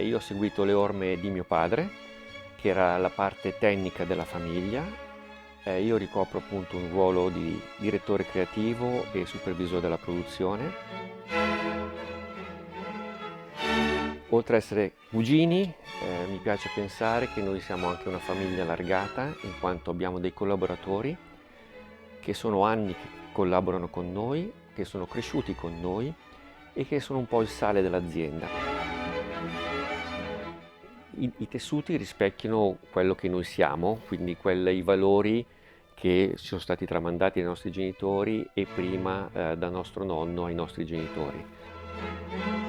Io ho seguito le orme di mio padre, che era la parte tecnica della famiglia. Io ricopro appunto un ruolo di direttore creativo e supervisore della produzione. Oltre ad essere cugini, mi piace pensare che noi siamo anche una famiglia allargata, in quanto abbiamo dei collaboratori che sono anni che collaborano con noi, che sono cresciuti con noi e che sono un po' il sale dell'azienda. I tessuti rispecchiano quello che noi siamo, quindi i valori che ci sono stati tramandati dai nostri genitori e prima dal nostro nonno ai nostri genitori.